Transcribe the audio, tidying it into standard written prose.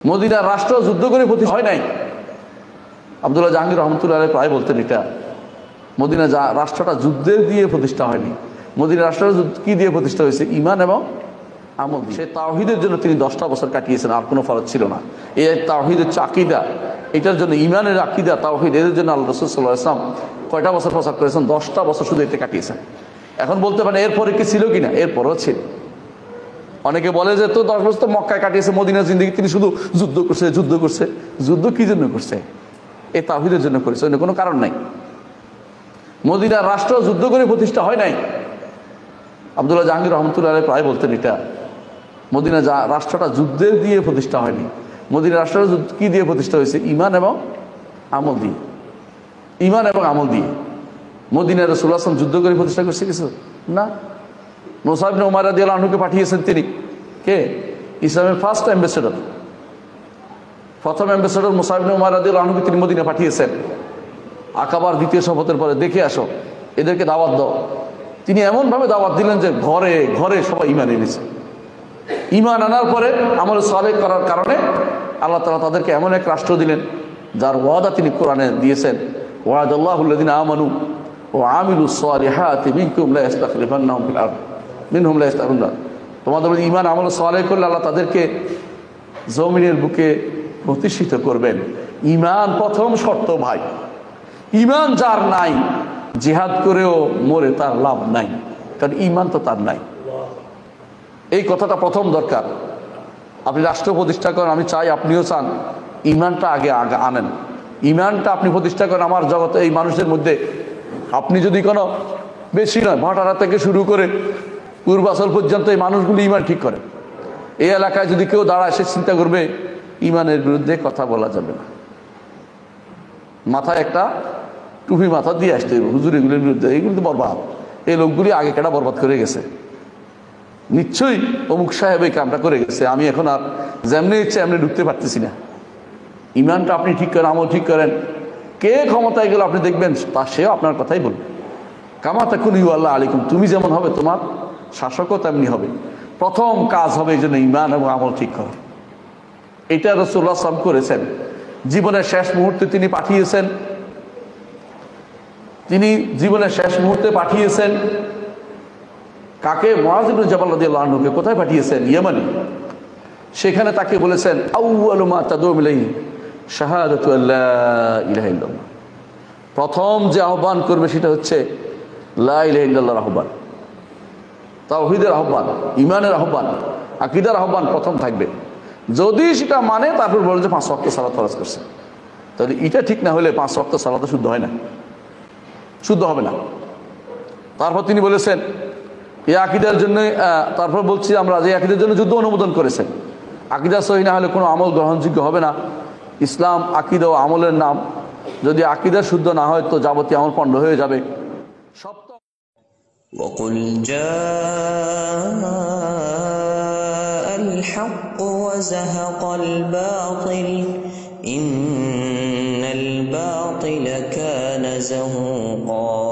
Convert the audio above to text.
মদিনার রাষ্ট্র যুদ্ধ করে প্রতিষ্ঠা হয় নাই। আব্দুল্লাহ জাহাঙ্গীর রহমতুল্লাহ আলাইহি প্রায় বলতেন এটা, মদিনা রাষ্ট্রটা যুদ্ধের দিয়ে প্রতিষ্ঠা হয়নি, মদিনা রাষ্ট্র কি দিয়ে প্রতিষ্ঠা হয়েছে? ঈমান এবং আমল। সে তাওহীদের জন্য তিনি 10টা বছর কাটিয়েছেন, আর কোনো ফরজ ছিল না। এই তাওহীদের আকীদা, এটার জন্য ঈমানের আকীদা তাওহীদ, এর জন্য আল্লাহ রাসূল সাল্লাল্লাহু আলাইহি ওয়াসাল্লাম কয়টা বছর প্রচার করেছেন? 10টা বছর শুধু এতে কাটিয়েছেন। এখন বলতে পারেন এরপরে কি ছিল কিনা? এরপরও ছিল। অনেকে বলে যে তো 10 বছর তো মক্কায় কাটিয়েছে, মদিনার জিন্দেগি তিনি শুধু যুদ্ধ করছে। যুদ্ধ কি জন্য করছে? এই তাওহীদের জন্য করেছে, অন্য কোনো কারণ নাই। মদিনার রাষ্ট্র যুদ্ধ করে প্রতিষ্ঠা হয় নাই। আব্দুল্লাহ জাহাঙ্গীর রহমতুল্লাহ আলাইহি প্রায় বলতেন এটা, মদিনা রাষ্ট্রটা যুদ্ধের দিয়ে প্রতিষ্ঠা হয়নি, মদিনা রাষ্ট্র কি দিয়ে প্রতিষ্ঠা হয়েছে? ঈমান এবং আমল দিয়ে। ঈমান এবং আমল দিয়ে। মদিনার রাসূলুল্লাহ সাল্লাল্লাহু আলাইহি ওয়াসাল্লাম যুদ্ধ করে প্রতিষ্ঠা করছে কিছু না। মুসআব ইবনে উমাইর রাদিয়াল্লাহু আনহুকে পাঠিয়েছেন তিনি, কে? ইসলামের ফার্স্ট অ্যাম্বাসেডর, প্রথম অ্যাম্বাসেডর মুসআব ইবনে উমাইর রাদিয়াল্লাহু আনহুকে তিনি মদিনা পাঠিয়েছেন। আকাবার দ্বিতীয় শপথের পরে দেখে আসো, এদেরকে দাওয়াত দাও। তিনি এমনভাবে দাওয়াত দিলেন যে ঘরে ঘরে সবাই ঈমান এনেছে। ঈমান আনার পরে আমল সালেহ করার কারণে আল্লাহ তাআলা তাদেরকে এমন এক রাষ্ট্র দিলেন যার ওয়াদা তিনি কোরআনে দিয়েছেন, ওয়াদাল্লাহুল্লাযিনা আমানু ওয়া আমিলুস সালিহাতি মিনকুম লা ইস্তাখলিফান্নাহুম ফিল আরদ মিনহুম লা ইস্তাখলিফান্না। তোমাদের মধ্যে ঈমান আমল সালেহ করলে আল্লাহ তাদেরকে জমিনের বুকে প্রতিষ্ঠিত করবেন। ঈমান প্রথম শর্ত ভাই। ঈমান যার নাই, জিহাদ করেও মরে তার লাভ নাই, কারণ ঈমান তো তার নাই। এই কথাটা প্রথম দরকার। আপনি রাষ্ট্র প্রতিষ্ঠা করেন, আমি চাই আপনিও চান, ঈমানটা আগে আনেন। ঈমানটা আপনি প্রতিষ্ঠা করেন আমার জগতে, এই মানুষদের মধ্যে। আপনি যদি কোনো বেশি নয়, ভাটারা থেকে শুরু করে পূর্বাচল পর্যন্ত এই মানুষগুলি ঈমান ঠিক করে, এই এলাকায় যদি কেউ দাঁড়ায়, সে চিন্তা করবে ঈমানের বিরুদ্ধে কথা বলা যাবে না। মাথায় একটা টুপি মাথা দিয়ে আসতে হবে, হুজুর এগুলির বিরুদ্ধে, এগুলি তো বরবাদ, এই লোকগুলি আগে কেটা বরবাদ করে গেছে, নিশ্চয়ই অমুক সাহেব এই কামটা করে গেছে, আমি এখন আর যেমনি ইচ্ছে এমনি ঢুকতে পারতেছি না। ঈমানটা আপনি ঠিক করেন, আমল ঠিক করেন, কে ক্ষমতায় গেল আপনি দেখবেন তা সেও আপনার কথাই বলবে। কামা তাকুনু ইউআল্লাহ আলাইকুম, তুমি যেমন হবে তোমার শাসকও তেমনি হবে। প্রথম কাজ হবে এই জন্য ঈমান এবং আমল ঠিক করা। এটা রাসূলুল্লাহ সাল্লাল্লাহু আলাইহি ওয়াসাল্লাম করেছেন। জীবনের শেষ মুহূর্তে তিনি পাঠিয়েছেন, তিনি জীবনের শেষ মুহূর্তে পাঠিয়েছেন কাকে? মুআয ইবনে জাবাল রাদিয়াল্লাহু আনহুকে। কোথায় পাঠিয়েছেন? ইয়েমেনে। সেখানে তাকে বলেছেন আউয়ালু মা তাদউ ইলাইহি শাহাদাতু আল্লা ইলাহা ইল্লাল্লাহ। প্রথম যে আহ্বান করবে সেটা হচ্ছে লা ইলাহা ইল্লাল্লাহর আহ্বান, তাওহীদের আহ্বান, ঈমানের আহ্বান, আকীদার আহ্বান প্রথম থাকবে। যদি সেটা মানে তারপর বলে যে 5 ওয়াক্ত সালাত ফরজ করছে, তাহলে এটা ঠিক না হলে 5 ওয়াক্ত সালাত শুদ্ধ হয় না, শুদ্ধ হবে না। তারপর তিনি বলেছেন এই আকীদার জন্য, তারপর বলছি আমরা যে আকীদার জন্য যুদ্ধ অনুমোদন করেছেন। আকীদা সহিহ না হলে কোনো আমল গ্রহণযোগ্য হবে না। ইসলাম আকীদা ও আমলের নাম, যদি আকীদা শুদ্ধ না হয় তো যাবতীয় আমল পণ্ড হয়ে যাবে। সপ্তম وقل جاء الحق وزهق الباطل إن الباطل كان زهوقا